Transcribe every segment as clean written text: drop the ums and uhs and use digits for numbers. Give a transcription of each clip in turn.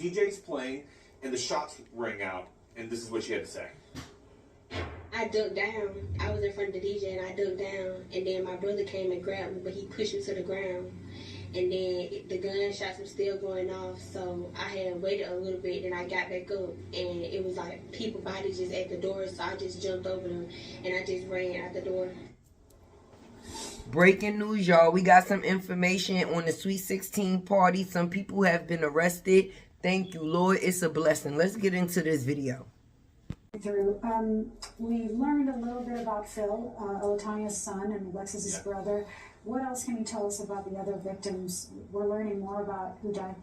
DJ's playing, and the shots rang out, and this is what she had to say. I ducked down. I was in front of the DJ and I ducked down, and then my brother came and grabbed me, but he pushed me to the ground. And then the gunshots were still going off, so I had waited a little bit, and I got back up, and it was like people bodies just at the door, so I just jumped over them, and I just ran out the door. Breaking news, y'all. We got some information on the Sweet 16 party. Some people have been arrested. Thank you, Lord. It's a blessing. Let's get into this video. We learned a little bit about Phil, Latanya's son, and Alexis's brother. What else can you tell us about the other victims? We're learning more about who died.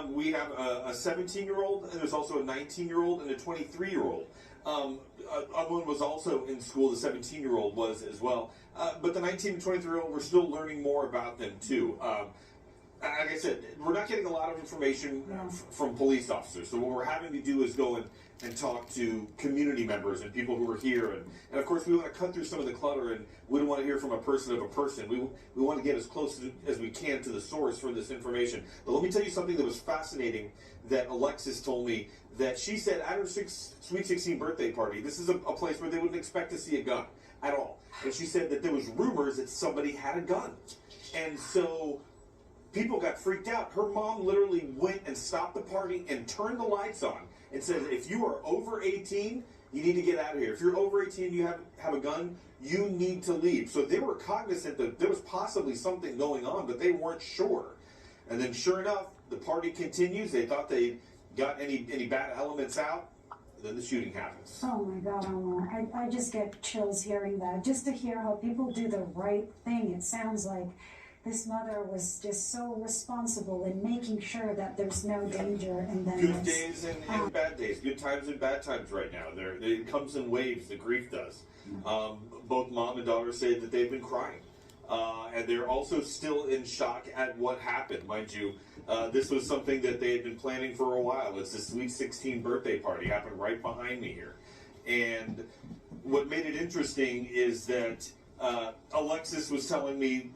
We have a 17-year-old, and there's also a 19-year-old and a 23-year-old. One was also in school, the 17-year-old was as well. But the 19 and 23-year-old, we're still learning more about them too. Like I said, we're not getting a lot of information from police officers. So what we're having to do is go and talk to community members and people who are here. And of course, we want to cut through some of the clutter, and we don't want to hear from a person. We want to get as close as we can to the source for this information. But let me tell you something that was fascinating that Alexis told me, that she said at her Sweet 16 birthday party, this is a place where they wouldn't expect to see a gun at all. And she said that there was rumors that somebody had a gun. And so people got freaked out. Her mom literally went and stopped the party and turned the lights on and said, if you are over 18, you need to get out of here. If you're over 18 and you have a gun, you need to leave. So they were cognizant that there was possibly something going on, but they weren't sure. And then sure enough, the party continues. They thought they got any bad elements out. Then the shooting happens. Oh my God, Omar. I just get chills hearing that. Just to hear how people do the right thing. It sounds like this mother was just so responsible in making sure that there's no danger. And then good days and bad days, good times and bad times right now. It comes in waves, the grief does. Both mom and daughter say that they've been crying. And they're also still in shock at what happened, mind you. This was something that they had been planning for a while. It's a Sweet 16 birthday party, happened right behind me here. And what made it interesting is that Alexis was telling me,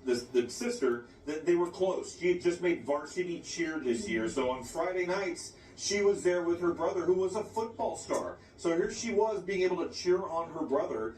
the sister, that they were close. She had just made varsity cheer this year, so on Friday nights, she was there with her brother, who was a football star. So here she was being able to cheer on her brother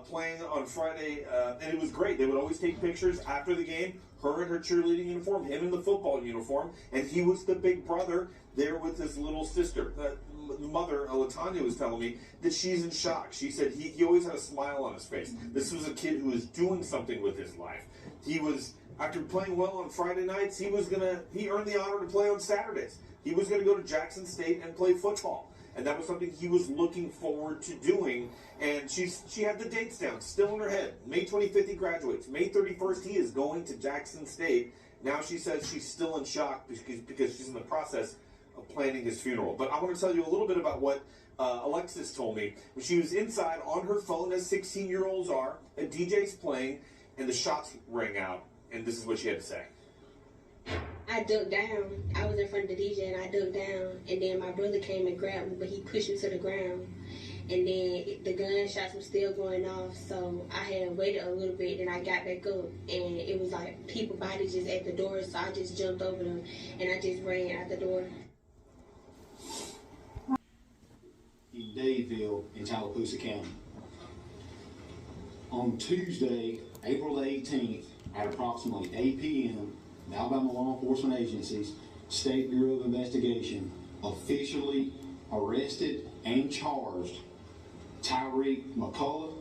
playing on Friday, and it was great. They would always take pictures after the game, her in her cheerleading uniform, him in the football uniform, and he was the big brother there with his little sister. The mother, Latanya, was telling me that she's in shock. She said he always had a smile on his face. This was a kid who was doing something with his life. He was, after playing well on Friday nights, he earned the honor to play on Saturdays. He was going to go to Jackson State and play football. And that was something he was looking forward to doing. And she had the dates down, still in her head. May 25th, he graduates. May 31st, he is going to Jackson State. Now she says she's still in shock because she's in the process of planning his funeral. But I want to tell you a little bit about what Alexis told me. When she was inside on her phone, as 16-year-olds are, a DJ's playing, and the shots rang out. And this is what she had to say. I ducked down. I was in front of the DJ and I ducked down, and then my brother came and grabbed me, but he pushed me to the ground. And then the gunshots were still going off, so I had waited a little bit, and I got back up, and it was like people bodies just at the door, so I just jumped over them, and I just ran out the door. In Dadeville in Tallapoosa County. On Tuesday, April 18th, at approximately 8 p.m., the Alabama law enforcement agencies, State Bureau of Investigation, officially arrested and charged Tyreek McCullough,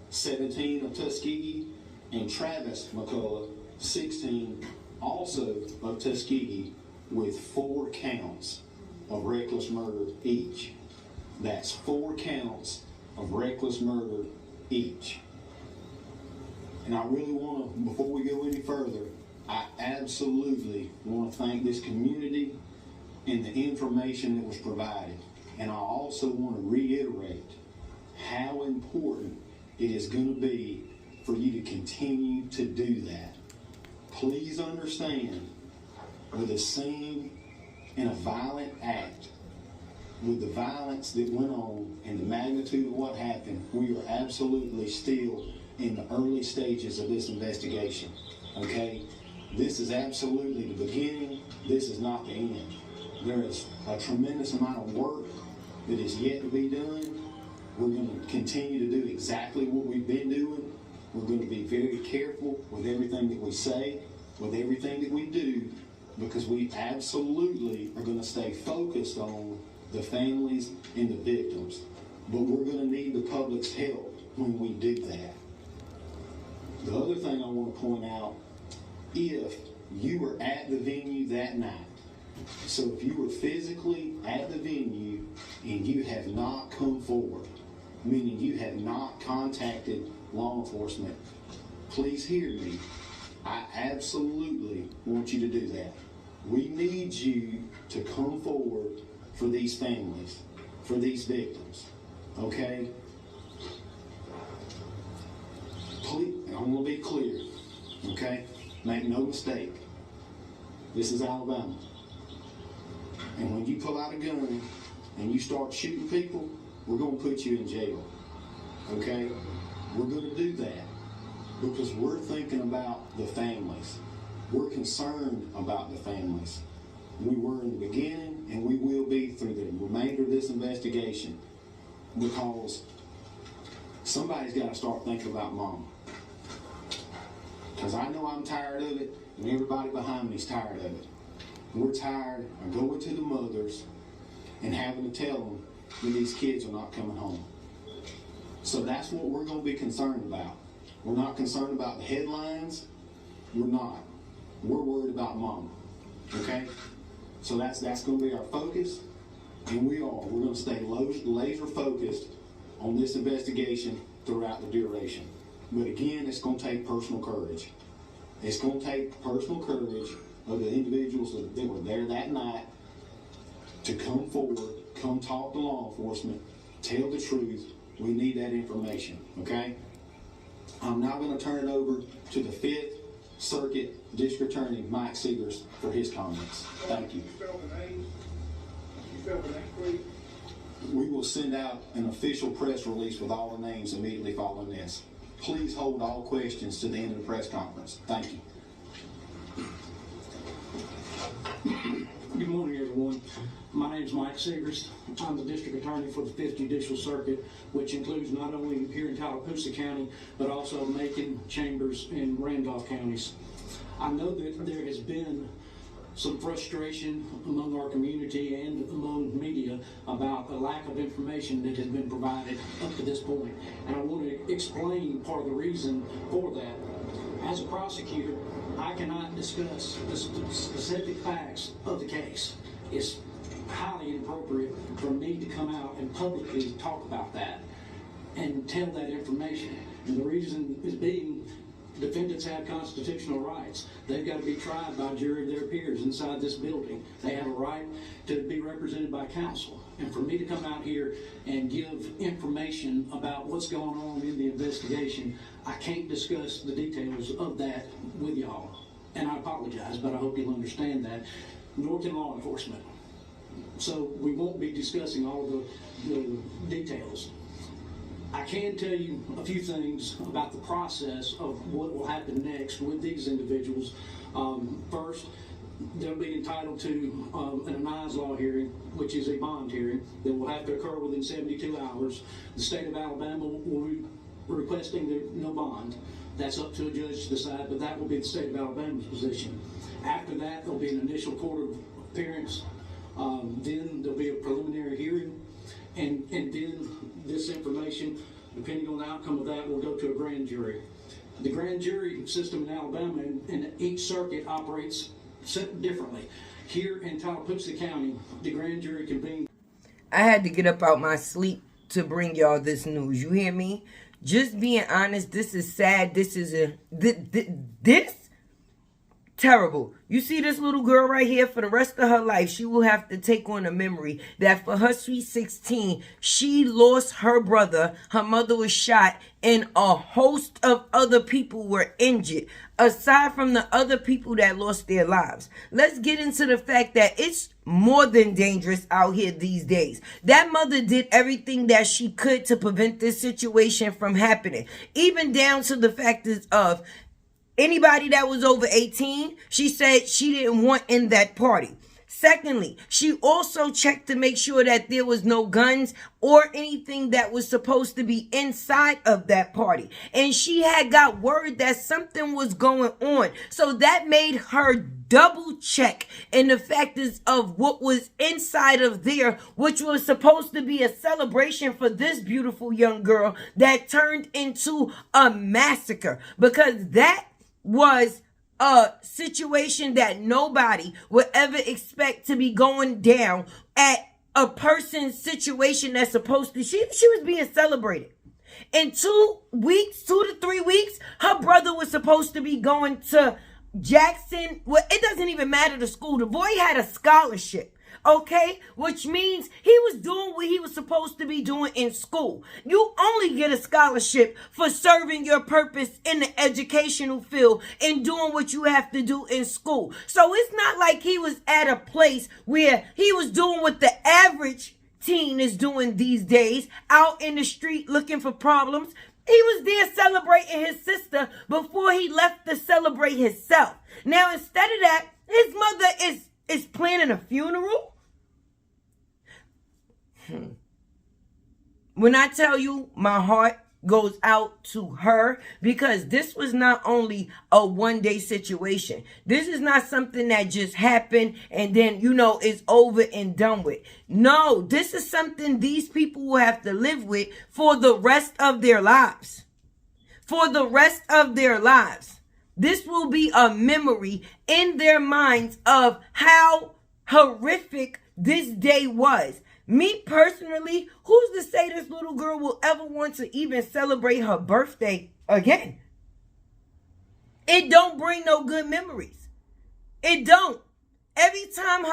17 of Tuskegee, and Travis McCullough, 16, also of Tuskegee, with 4 counts of reckless murder each. That's 4 counts of reckless murder each. And I really want to, before we go any further, I absolutely want to thank this community and the information that was provided. And I also want to reiterate how important it is going to be for you to continue to do that. Please understand, with a scene in a violent act, with the violence that went on and the magnitude of what happened, we are absolutely still in the early stages of this investigation, okay? This is absolutely the beginning this is not the end. There is a tremendous amount of work that is yet to be done. We're going to continue to do exactly what we've been doing. We're going to be very careful with everything that we say, with everything that we do, because we absolutely are going to stay focused on the families and the victims. But we're going to need the public's help when we do that. The other thing I want to point out, if you were at the venue that night, so if you were physically at the venue and you have not come forward, meaning you have not contacted law enforcement, please hear me. I absolutely want you to do that. We need you to come forward for these families, for these victims, okay? Please, I'm going to be clear, okay? Make no mistake. This is Alabama. And when you pull out a gun and you start shooting people, we're going to put you in jail, okay? We're going to do that because we're thinking about the families. We're concerned about the families. We were in the beginning and we will be through the remainder of this investigation, because somebody's got to start thinking about mom. Because I know I'm tired of it, and everybody behind me is tired of it. We're tired of going to the mothers and having to tell them that these kids are not coming home. So that's what we're going to be concerned about. We're not concerned about the headlines. We're not. We're worried about mom. Okay? So that's going to be our focus, and we're going to stay laser focused on this investigation throughout the duration. But again, it's going to take personal courage. It's going to take personal courage of the individuals that were there that night to come forward, come talk to law enforcement, tell the truth. We need that information, okay? I'm now going to turn it over to the 5th Circuit District Attorney, Mike Seegers, for his comments. Thank you. We will send out an official press release with all the names immediately following this. Please hold all questions to the end of the press conference. Thank you. Good morning, everyone. My name is Mike Seegers. I'm the District Attorney for the 5th Judicial Circuit, which includes not only here in Tallapoosa County, but also Macon, Chambers, and Randolph counties. I know that there has been some frustration among our community and among media about a lack of information that has been provided up to this point. And I want to explain part of the reason for that. As a prosecutor, I cannot discuss the specific facts of the case. It's highly inappropriate for me to come out and publicly talk about that and tell that information. And the reason is being, defendants have constitutional rights. They've got to be tried by a jury of their peers inside this building. They have a right to be represented by counsel. And for me to come out here and give information about what's going on in the investigation, I can't discuss the details of that with y'all. And I apologize, but I hope you'll understand that. Nor can law enforcement. So we won't be discussing all of the details. I can tell you a few things about the process of what will happen next with these individuals. First, they'll be entitled to an anonymous law hearing, which is a bond hearing that will have to occur within 72 hours. The state of Alabama will be requesting no bond. That's up to a judge to decide, but that will be the state of Alabama's position. After that, there'll be an initial court appearance. Then there'll be a preliminary hearing, and then this information, depending on the outcome of that, will go to a grand jury. The grand jury system in Alabama and each circuit operates differently. Here in Tallapoosa County, the grand jury convenes. I had to get up out my sleep to bring y'all this news. You hear me? Just being honest, this is sad. This is this terrible. You see this little girl right here, for the rest of her life, she will have to take on a memory that for her sweet 16, she lost her brother, her mother was shot, and a host of other people were injured, aside from the other people that lost their lives. Let's get into the fact that it's more than dangerous out here these days. That mother did everything that she could to prevent this situation from happening, even down to the fact of Anybody that was over 18, she said she didn't want in that party. Secondly, she also checked to make sure that there was no guns or anything that was supposed to be inside of that party. And she had got word that something was going on. So that made her double check in the factors of what was inside of there, which was supposed to be a celebration for this beautiful young girl that turned into a massacre, because that was a situation that nobody would ever expect to be going down at a person's situation that's supposed to, she was being celebrated. In 2 weeks, 2 to 3 weeks, her brother was supposed to be going to Jackson. Well, it doesn't even matter the school. The boy had a scholarship. Okay, which means he was doing what he was supposed to be doing in school. You only get a scholarship for serving your purpose in the educational field and doing what you have to do in school. So it's not like he was at a place where he was doing what the average teen is doing these days, out in the street looking for problems. He was there celebrating his sister before he left to celebrate himself. Now, instead of that, his mother is planning a funeral. When I tell you, my heart goes out to her, because this was not only a one-day situation. This is not something that just happened and then, it's over and done with. No, this is something these people will have to live with for the rest of their lives. For the rest of their lives. This will be a memory in their minds of how horrific this day was. Me personally, who's to say this little girl will ever want to even celebrate her birthday again? It don't bring no good memories. It don't. Every time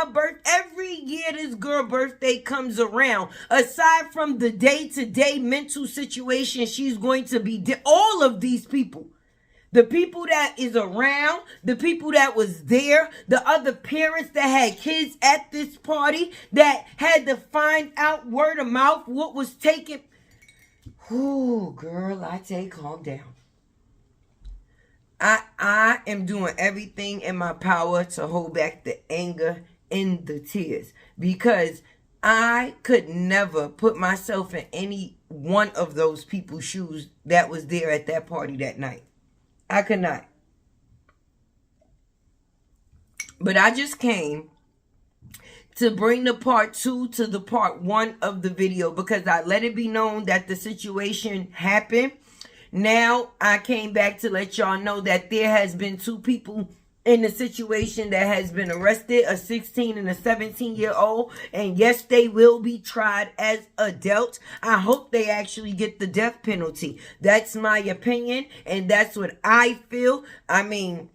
every year this girl's birthday comes around, aside from the day-to-day mental situation she's going to be, all of these people, the people that is around, the people that was there, the other parents that had kids at this party that had to find out word of mouth what was taken. Ooh, girl, I say calm down. I am doing everything in my power to hold back the anger and the tears, because I could never put myself in any one of those people's shoes that was there at that party that night. I could not. But I just came to bring the part 2 to the part 1 of the video, because I let it be known that the situation happened. Now I came back to let y'all know that there has been 2 people in the situation that has been arrested, a 16 and a 17-year-old. And yes, they will be tried as adults. I hope they actually get the death penalty. That's my opinion, and that's what I feel. I mean,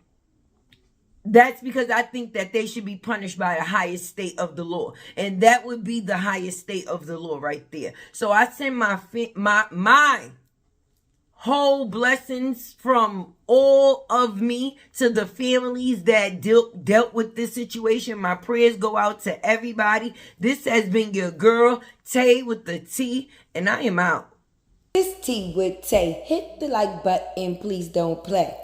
that's because I think that they should be punished by the highest state of the law. And that would be the highest state of the law right there. So I send my whole blessings from all of me to the families that dealt with this situation. My prayers go out to everybody. This has been your girl, Tay with the T, and I am out. It's T with Tay. Hit the like button, please don't play.